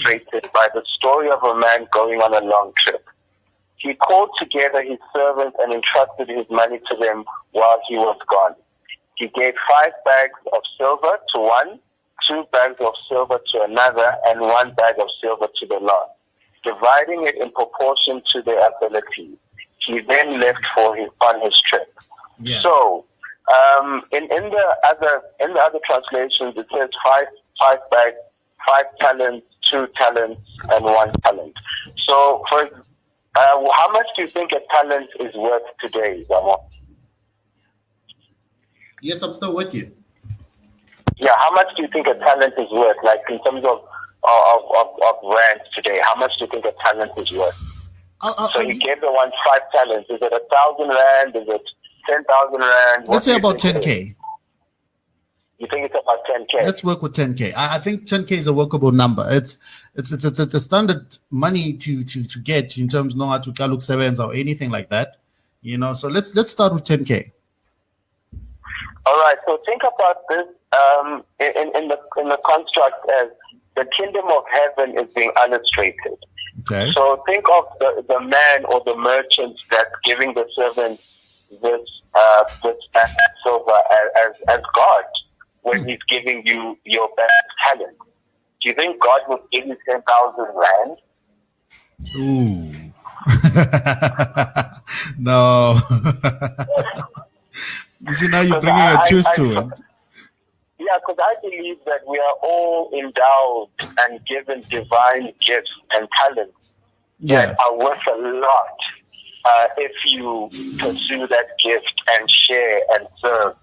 illustrated by the story of a man going on a long trip. He called together his servants and entrusted his money to them while he was gone. He gave 5 bags of silver to one, 2 bags of silver to another, and 1 bag of silver to the last, dividing it in proportion to their ability. He then left on his trip. Yeah. So, in the other translations, it says 5 bags, 5 talents, 2 talents, and 1 talent. So, how much do you think a talent is worth today, Zamo? Yes, I'm still with you. Yeah, how much do you think a talent is worth? Like in terms of rands today, how much do you think a talent is worth? So he gave the one 5 talents. Is it 1,000 rand? Is it 10,000 rand? Let's say about 10K. You think it's about 10K? Let's work with 10K. I think 10K is a workable number. It's a standard money to get in terms not to Taluk sevens or anything like that. So let's start with 10K. All right. So think about this in the construct as the kingdom of heaven is being illustrated. Okay. So think of the man or the merchant that's giving the servant this silver as God when he's giving you your best talent. Do you think God would give you 10,000 rand? Ooh. No. You see, now you're bringing a twist to it. Yeah, because I believe that we are all endowed and given divine gifts and talents that are worth a lot if you pursue that gift and share and serve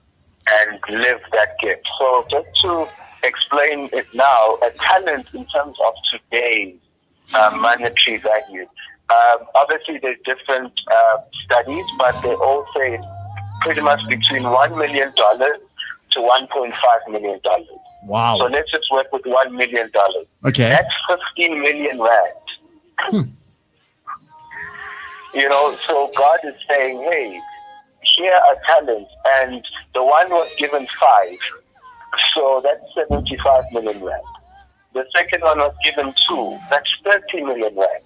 and live that gift. So just to explain it now, a talent in terms of today's monetary value. Obviously, there's different studies, but they all say pretty much between $1 million to $1.5 million. Wow. So let's just work with $1 million. Okay. That's 15 million rand. So God is saying, hey, here are talents, and the one was given 5. So that's 75 million rand. The second one was given 2. That's 30 million rand.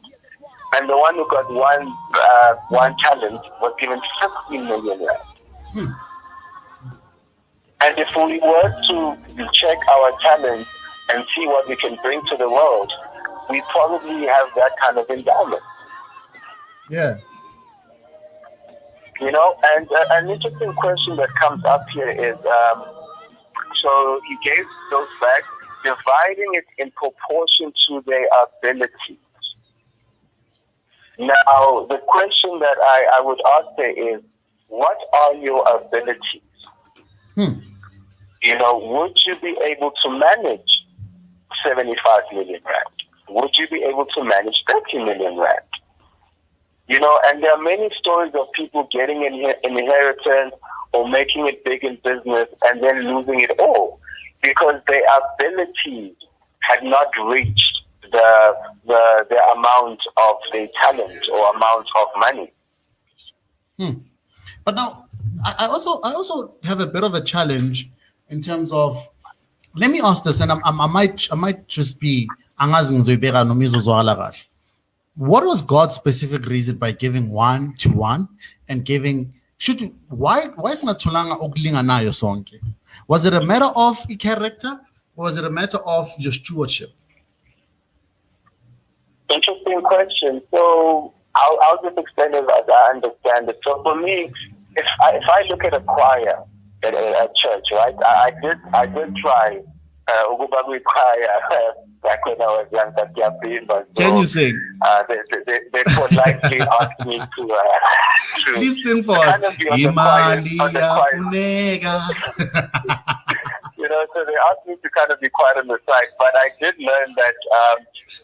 And the one who got one talent was given 15 million rand. And if we were to check our talents and see what we can bring to the world, we probably have that kind of endowment. Yeah. And an interesting question that comes up here is, so he gave those back, dividing it in proportion to their abilities. Now, the question that I would ask there is, what are your abilities? Would you be able to manage 75 million rand? Would you be able to manage 30 million rand? And there are many stories of people getting an inheritance or making it big in business and then losing it all because their abilities had not reached the amount of their talent or amount of money. But now, I also have a bit of a challenge in terms of. Let me ask this, and I might just be. What was God's specific reason by giving 1 to 1 and giving? Why is not tulanga okulinganayo sonke? Was it a matter of character, or was it a matter of your stewardship? Interesting question. So I'll just explain it as I understand it. So for me, if I look at a choir at a church, right? I did try Ugubagui choir back when I was young. Can you sing? They politely asked me to please sing for us. So they asked me to kind of be quiet on the side, but I did learn that,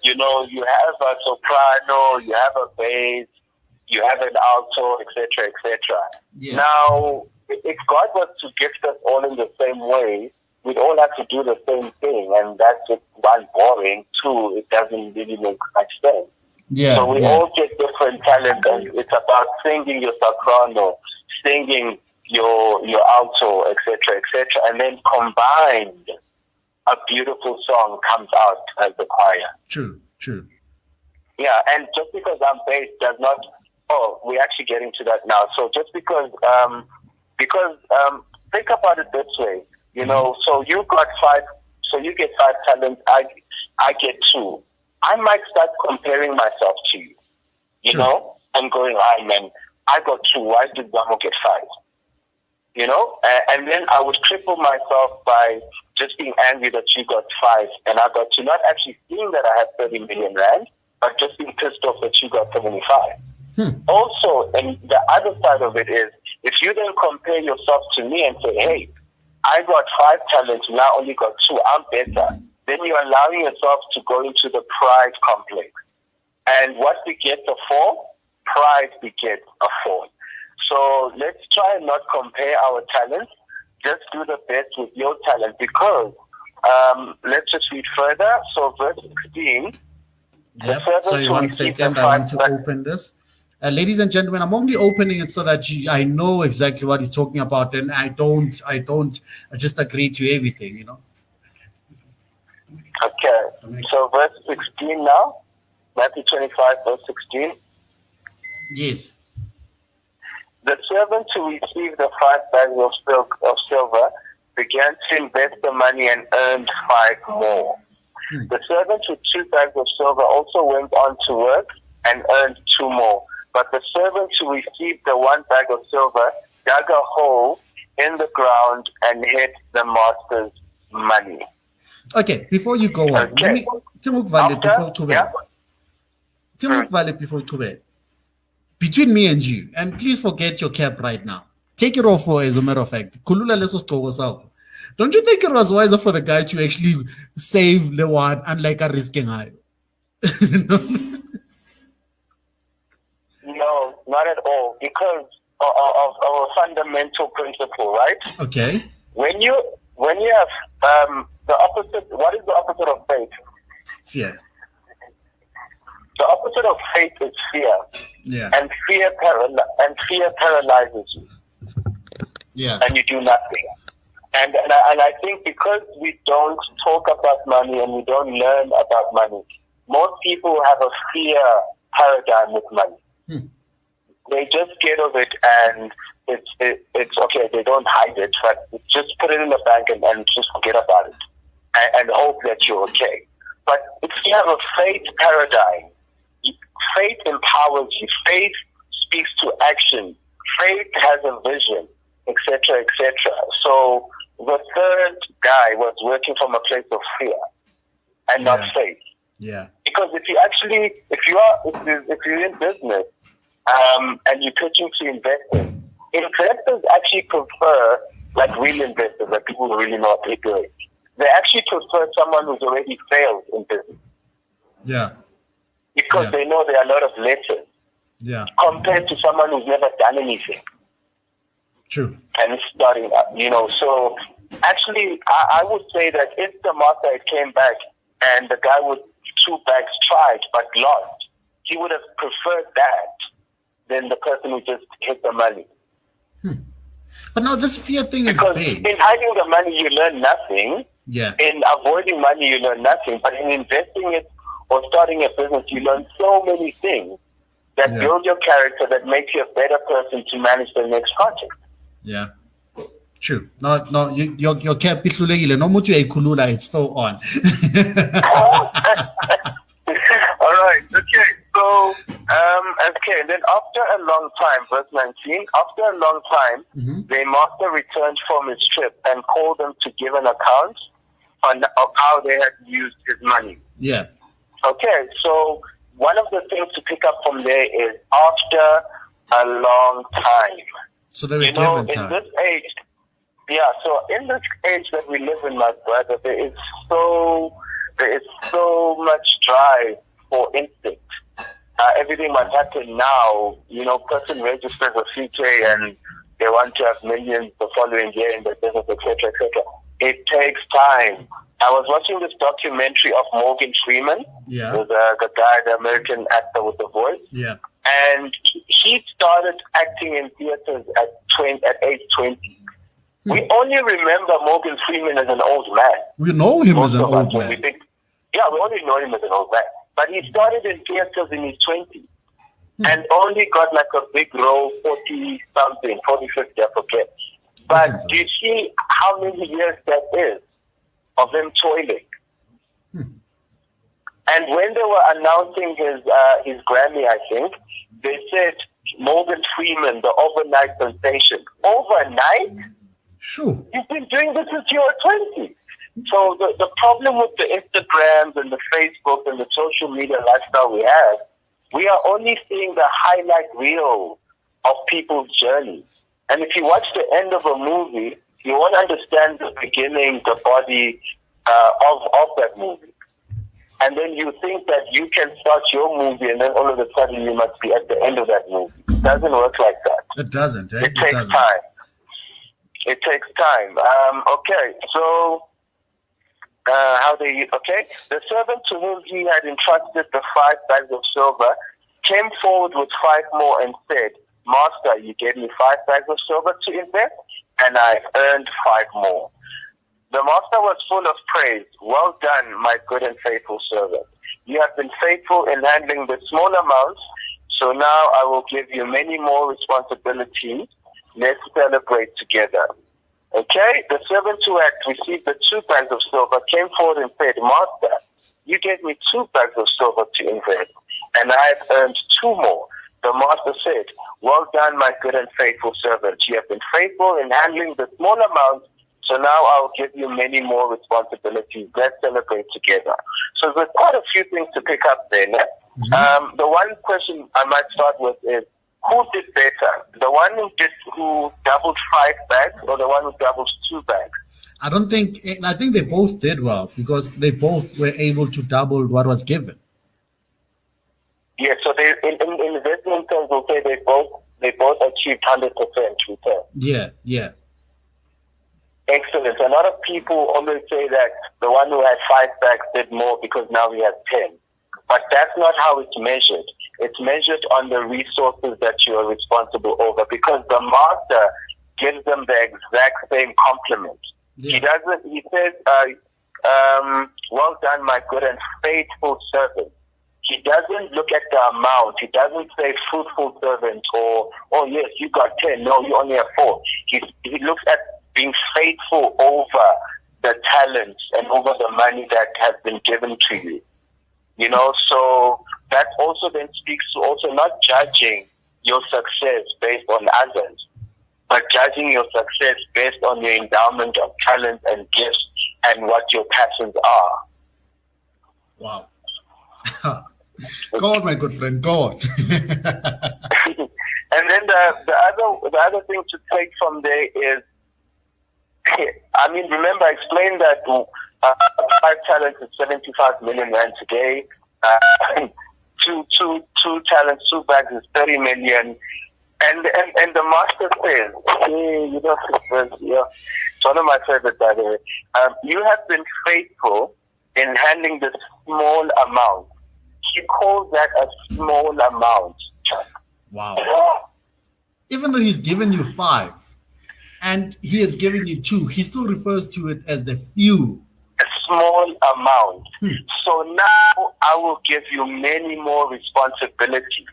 you have a soprano, you have a bass, you have an alto, etc., etc. Yeah. Now, if God was to gift us all in the same way, we'd all have to do the same thing, and that's just one, boring, 2, it doesn't really make much sense. Yeah. So we all get different talents, and it's about singing your soprano, singing your alto, etc., etc., and then combined, a beautiful song comes out as the choir. True. Yeah, and just because I'm bass does not. Oh, we're actually getting to that now. So just because think about it this way, So you got 5. So you get 5 talents. I get 2. I might start comparing myself to you. You know, and going, man, I got 2. Why did Zamo get 5? And then I would cripple myself by just being angry that you got 5, and I got 2. Not actually seeing that I have 30 million rand, but just being pissed off that you got 75. Also, and the other side of it is, if you then compare yourself to me and say, hey, I got 5 talents, now I only got 2, I'm better, then you're allowing yourself to go into the pride complex. And what begets a fall? Pride begets a fall. So let's try and not compare our talents. Just do the best with your talent, because let's just read further. So verse 16. Yep. Sorry, 1 second. I want to open this. Ladies and gentlemen, I'm only opening it so that I know exactly what he's talking about, and I don't just agree to everything, Okay. So verse 16 now. Matthew 25, verse 16. Yes. The servant who received the 5 bags of silver began to invest the money and earned 5 more. The servant with 2 bags of silver also went on to work and earned 2 more. But the servant who received the 1 bag of silver dug a hole in the ground and hid the master's money. Okay, before you go on, let me between me and you, and please forget your cap right now. Take it off, as a matter of fact. Don't you think it was wiser for the guy to actually save the one, unlike a risking high? No, not at all. Because of a fundamental principle, right? Okay. When you have the opposite, what is the opposite of faith? Fear. The opposite of faith is fear. Yeah. And fear paralyzes you. Yeah. And you do nothing. And I think because we don't talk about money and we don't learn about money, most people have a fear paradigm with money. They just get of it, and it's okay. They don't hide it, but just put it in the bank and just forget about it, and hope that you're okay. But if you have a faith paradigm, faith empowers you. Faith speaks to action. Faith has a vision, etc., etc. So the third guy was working from a place of fear and not faith. Yeah. Because if you're in business and you're pitching to investors actually prefer, like real investors, like people who really know what they're doing. They actually prefer someone who's already failed in business. Yeah. Because they know there are a lot of lessons. Yeah. Compared to someone who's never done anything. True. And starting up, So actually, I would say that if the master had came back and the guy with 2 bags tried but lost, he would have preferred that than the person who just hit the money. But now this fear thing because is big. In hiding the money, you learn nothing. Yeah. In avoiding money, you learn nothing. But in investing it or starting a business, you learn so many things that build your character, that make you a better person to manage the next project. Yeah. True. No, your cap is no much it's still on. All right. Okay. So, okay. Then after a long time, verse 19. After a long time, the master returned from his trip and called them to give an account of how they had used his money. Yeah. Okay. So one of the things to pick up from there is after a long time. So they were given time. In this age. Yeah, so in this age that we live in, my brother, there is so much drive for instinct. Everything must happen now. Person registers a CK and they want to have millions the following year in the business, etc., etc. It takes time. I was watching this documentary of Morgan Freeman, the guy, the American actor with the voice. Yeah. And he started acting in theaters at age 20. We only remember Morgan Freeman as an old man. We know him as Most an of us, old when man. we think, yeah, we only know him as an old man. But he started in theaters in his 20s and only got like a big role, 40-something, 40, 50, I forget. But Listen to do you see how many years that is of him toiling? And when they were announcing his Grammy, I think, they said Morgan Freeman, the overnight sensation. Overnight? Sure. You've been doing this since you were 20. So the problem with the Instagrams and the Facebook and the social media lifestyle we are only seeing the highlight reel of people's journey. And if you watch the end of a movie, you won't understand the beginning, the body of that movie. And then you think that you can start your movie and then all of a sudden you must be at the end of that movie. It doesn't work like that. It doesn't. It takes time. It takes time. Okay, so the servant to whom he had entrusted the 5 bags of silver came forward with 5 more and said, Master, you gave me 5 bags of silver to invest, and I've earned 5 more. The master was full of praise. Well done, my good and faithful servant. You have been faithful in handling the small amounts, so now I will give you many more responsibilities. Let's celebrate together. Okay? The servant who had received the 2 bags of silver came forward and said, Master, you gave me 2 bags of silver to invest, and I have earned 2 more. The master said, well done, my good and faithful servant. You have been faithful in handling the small amounts, so now I'll give you many more responsibilities. Let's celebrate together. So there's quite a few things to pick up there. The one question I might start with is, who did better? The one who doubled 5 bags or the one who doubled 2 bags? I think they both did well because they both were able to double what was given. Yeah, so they in investment terms, we'll say they both achieved 100% return. Yeah. Excellent. A lot of people always say that the one who had 5 bags did more because now he has 10. But that's not how it's measured. It's measured on the resources that you are responsible over, because the master gives them the exact same compliment. Yeah. He says, well done, my good and faithful servant. He doesn't look at the amount. He doesn't say fruitful servant or, oh yes, you got 10. No, you only have 4. He looks at being faithful over the talents and over the money that has been given to you. You know, so that also then speaks to also not judging your success based on others, but judging your success based on your endowment of talent and gifts and what your passions are. Wow. Go on, my good friend, go on. And then the other thing to take from there is, I mean, remember I explained that 5 talents is 75 million rand today. Two talents, 2 bags is 30 million. And the master says, you know, it's one of my favorites, by the way. You have been faithful in handling this small amount. He calls that a small amount. Wow. Even though he's given you 5 and he has given you 2, he still refers to it as the few. A small amount. So now I will give you many more responsibilities.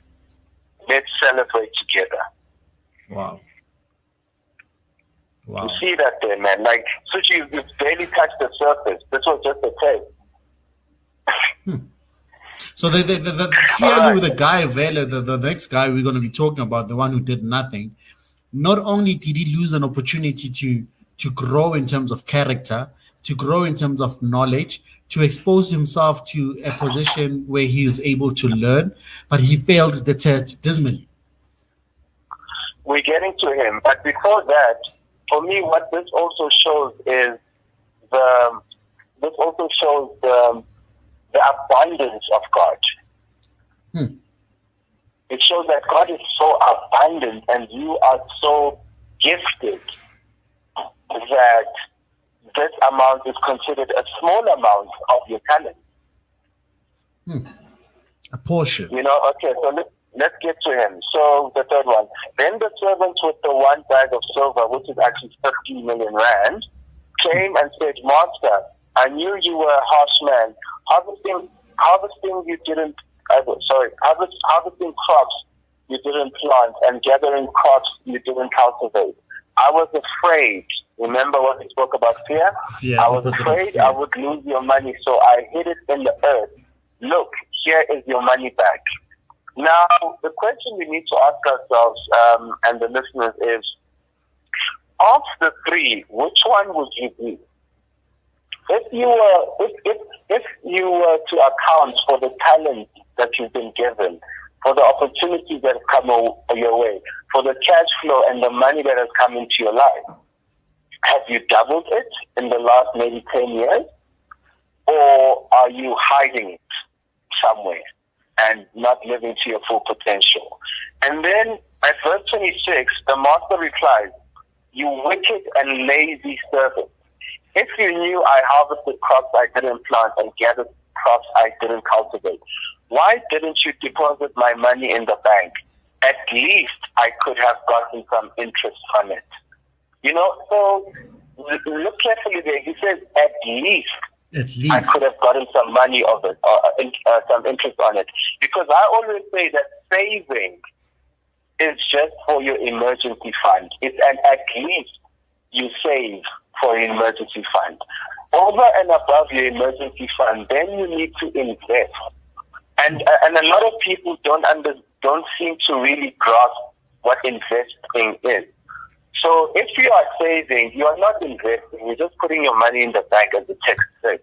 Let's celebrate together. Wow. You see that there, man. Like, Suchi, you've barely touched the surface. This was just a taste. So clearly with the guy Vela, the next guy we're going to be talking about, the one who did nothing, not only did he lose an opportunity to grow in terms of character, to grow in terms of knowledge, to expose himself to a position where he is able to learn, but he failed the test dismally. We're getting to him, but before that, for me, what this also shows is the abundance of God. It shows that God is so abundant and you are so gifted that this amount is considered a small amount of your talent. A portion. You know, okay, so let's get to him. So the third one. Then the servants with the 1 bag of silver, which is actually 15 million rand, came and said, Master, I knew you were a harsh man. Harvesting you didn't, harvesting crops you didn't plant, and gathering crops you didn't cultivate. I was afraid. Remember what we spoke about fear? Yeah, I was afraid I would lose your money, so I hid it in the earth. Look, here is your money back. Now, the question we need to ask ourselves and the listeners is, of the three, which one would you be? If you were to account for the talent that you've been given, for the opportunities that have come your way, for the cash flow and the money that has come into your life, have you doubled it in the last maybe 10 years? Or are you hiding it somewhere and not living to your full potential? And then at verse 26, the master replies, you wicked and lazy servant. If you knew I harvested crops I didn't plant and gathered crops I didn't cultivate, why didn't you deposit my money in the bank? At least I could have gotten some interest on it. You know, so look carefully there. He says, at least I could have gotten some money of it, or some interest on it. Because I always say that saving is just for your emergency fund. It's an at least you save for an emergency fund. Over and above your emergency fund, then you need to invest. And a lot of people don't seem to really grasp what investing is. So if you are saving, you are not investing. You're just putting your money in the bank, as the text says.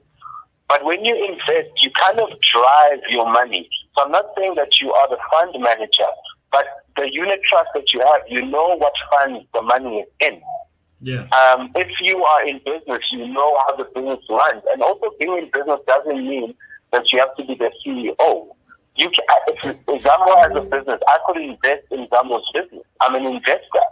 But when you invest, you kind of drive your money. So I'm not saying that you are the fund manager, but the unit trust that you have, you know what fund the money is in. Yeah. If you are in business, you know how the business runs. And also being in business doesn't mean that you have to be the CEO. You can, if Zambo has a business, I could invest in Zambo's business. I'm an investor.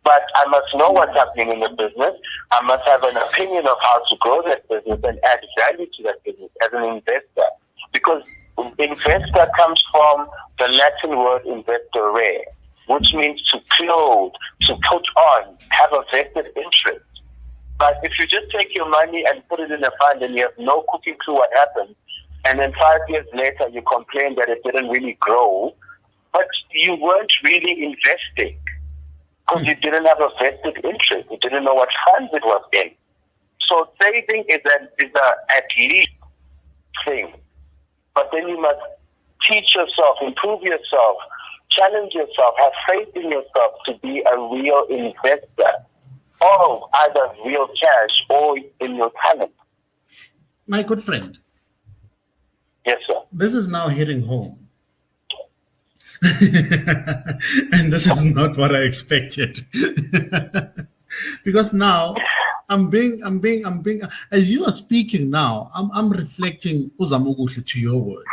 But I must know what's happening in the business. I must have an opinion of how to grow that business and add value to that business as an investor. Because investor comes from the Latin word investere, which means to clothe, to put on, have a vested interest. But if you just take your money and put it in a fund and you have no cooking clue what happened, and then 5 years later you complain that it didn't really grow, but you weren't really investing because you didn't have a vested interest. You didn't know what funds it was in. So saving is a at least thing. But then you must teach yourself, improve yourself, challenge yourself, have faith in yourself to be a real investor of either real cash or in your talent. My good friend. Yes, sir. This is now hitting home. And this is not what I expected. Because now I'm being, as you are speaking now, I'm reflecting Uzamuguhle to your words.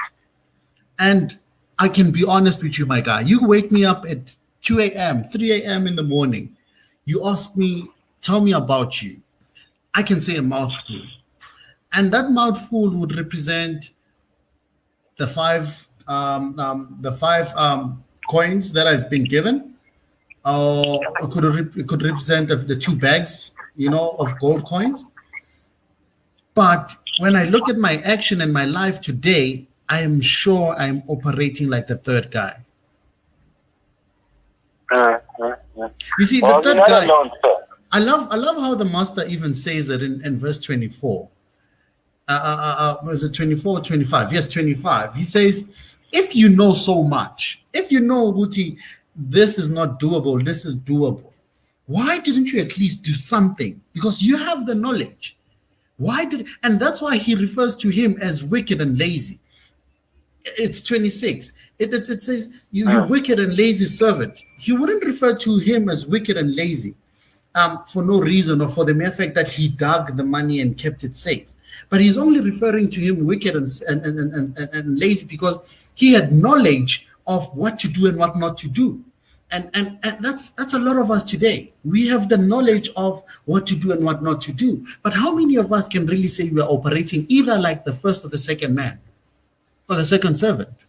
And I can be honest with you, my guy. You wake me up at 2 a.m., 3 a.m. in the morning. You ask me, tell me about you. I can say a mouthful. And that mouthful would represent the five coins that I've been given. It could represent the 2 bags, of gold coins. But when I look at my action and my life today, I am sure I'm operating like the third guy. You see, the third guy. I love how the master even says it in verse 24. Was it 24 or 25? Yes, 25. He says, if you know so much, if you know, Guti, this is not doable, this is doable, why didn't you at least do something? Because you have the knowledge. And that's why he refers to him as wicked and lazy. It's 26. It says, you wicked and lazy servant. He wouldn't refer to him as wicked and lazy for no reason or for the mere fact that he dug the money and kept it safe. But he's only referring to him wicked and lazy because he had knowledge of what to do and what not to do. And that's a lot of us today. We have the knowledge of what to do and what not to do. But how many of us can really say we are operating either like the first or the second man or the second servant?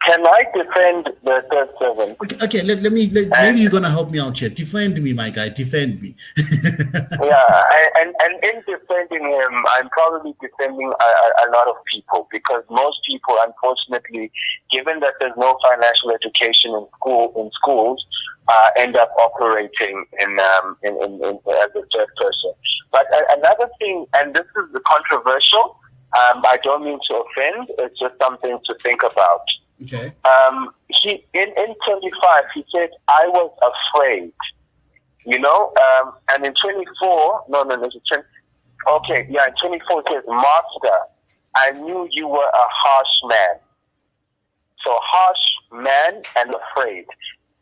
Can I defend the third servant? Okay. Maybe you're gonna help me out here. Defend me, my guy. Defend me. Yeah, and in defending him, I'm probably defending a lot of people, because most people, unfortunately, given that there's no financial education in schools, end up operating in as a third person. But another thing, and this is controversial. I don't mean to offend. It's just something to think about. Okay. He in 25, he said, "I was afraid." And in 24, okay, yeah, in 24 it says, "Master, I knew you were a harsh man." So harsh man and afraid.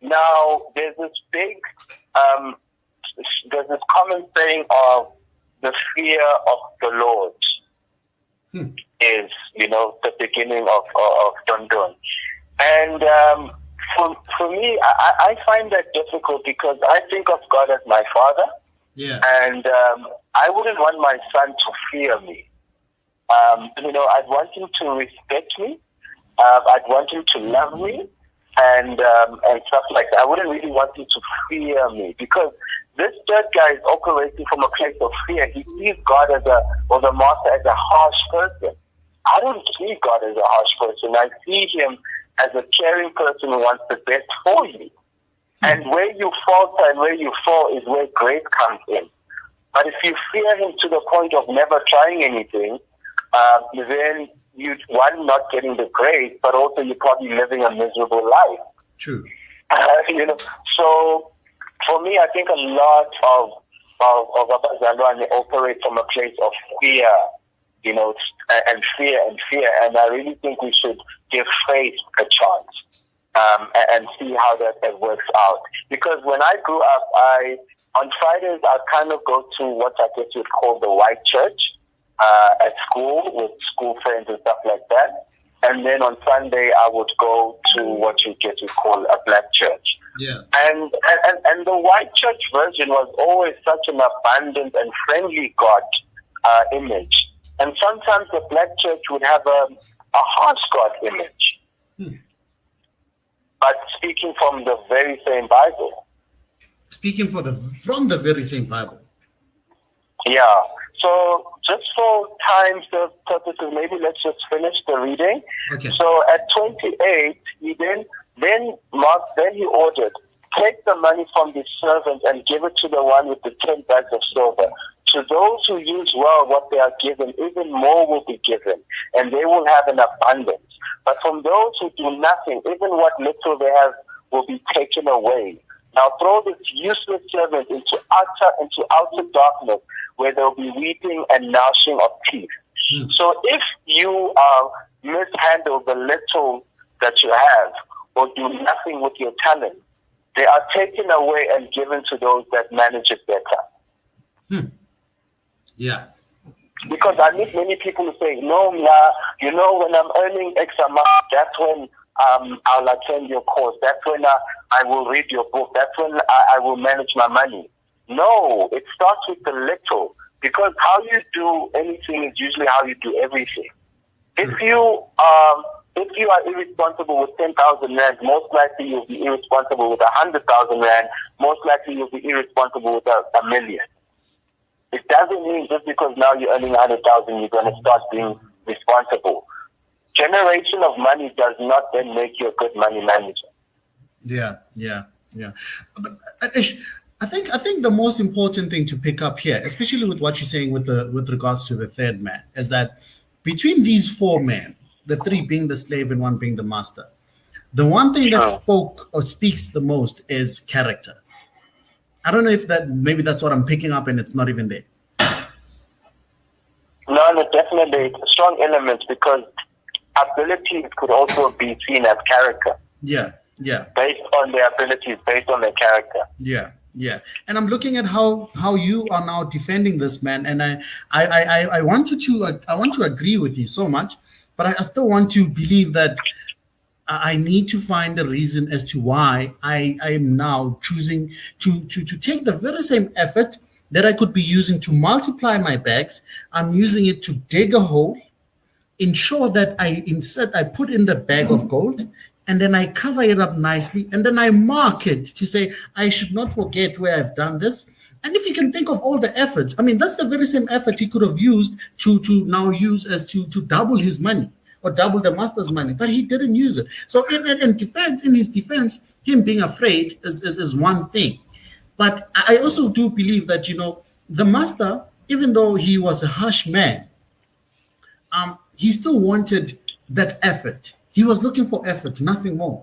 Now, there's this big, there's this common saying of the fear of the Lord is, the beginning of Dundun. And for me, I find that difficult, because I think of God as my father. Yeah. And I wouldn't want my son to fear me. I'd want him to respect me. I'd want him to love me, and stuff like that. I wouldn't really want him to fear me, because this third guy is operating from a place of fear. He sees God or the master as a harsh person. I don't see God as a harsh person. I see him as a caring person who wants the best for you. And where you falter and where you fall is where grace comes in. But if you fear him to the point of never trying anything, then you'd, one, not getting the grace, but also you're probably living a miserable life. True. So for me, I think a lot of Abazalwane, they operate from a place of fear, and fear. And I really think we should give faith a chance, and see how that works out. Because when I grew up, on Fridays, I kind of go to what I guess you'd call the white church at school with school friends and stuff like that. And then on Sunday, I would go to what you get to call a black church. Yeah. And the white church version was always such an abundant and friendly God image. And sometimes the black church would have a harsh God image. But speaking from the very same Bible. Speaking from the very same Bible. Yeah. So just for time's purposes, maybe let's just finish the reading. Okay. So at 28, he then he ordered, "Take the money from the servant and give it to the one with the 10 bags of silver. To those who use well what they are given, even more will be given, and they will have an abundance. But from those who do nothing, even what little they have will be taken away. Now throw this useless servant into outer darkness, where there will be weeping and gnashing of teeth." So if you mishandle the little that you have, or do nothing with your talent, they are taken away and given to those that manage it better. Yeah. Because I meet many people who say, "No, when I'm earning X amount, that's when I'll attend your course. That's when I will read your book. That's when I will manage my money." No, it starts with the little. Because how you do anything is usually how you do everything. If you are irresponsible with 10,000 rand, most likely you'll be irresponsible with 100,000 rand. Most likely you'll be irresponsible with a million. It doesn't mean just because now you're earning 100,000, you're going to start being responsible. Generation of money does not then make you a good money manager. Yeah. But I think the most important thing to pick up here, especially with what you're saying with regards to the third man, is that between these four men, the three being the slave and one being the master, the one thing that spoke or speaks the most is character. I don't know if maybe that's what I'm picking up and it's not even there. No, definitely strong elements, because abilities could also be seen as character. Yeah. Based on their abilities, based on their character. Yeah. And I'm looking at how you are now defending this man, and I want to agree with you so much, but I still want to believe that I need to find a reason as to why I am now choosing to take the very same effort that I could be using to multiply my bags. I'm using it to dig a hole, ensure that I put in the bag of gold, and then I cover it up nicely, and then I mark it to say I should not forget where I've done this. And if you can think of all the efforts, I mean, that's the very same effort he could have used to now use as to double his money or double the master's money, but he didn't use it. So in his defense, him being afraid is one thing. But I also do believe that, the master, even though he was a harsh man, he still wanted that effort. He was looking for effort, nothing more.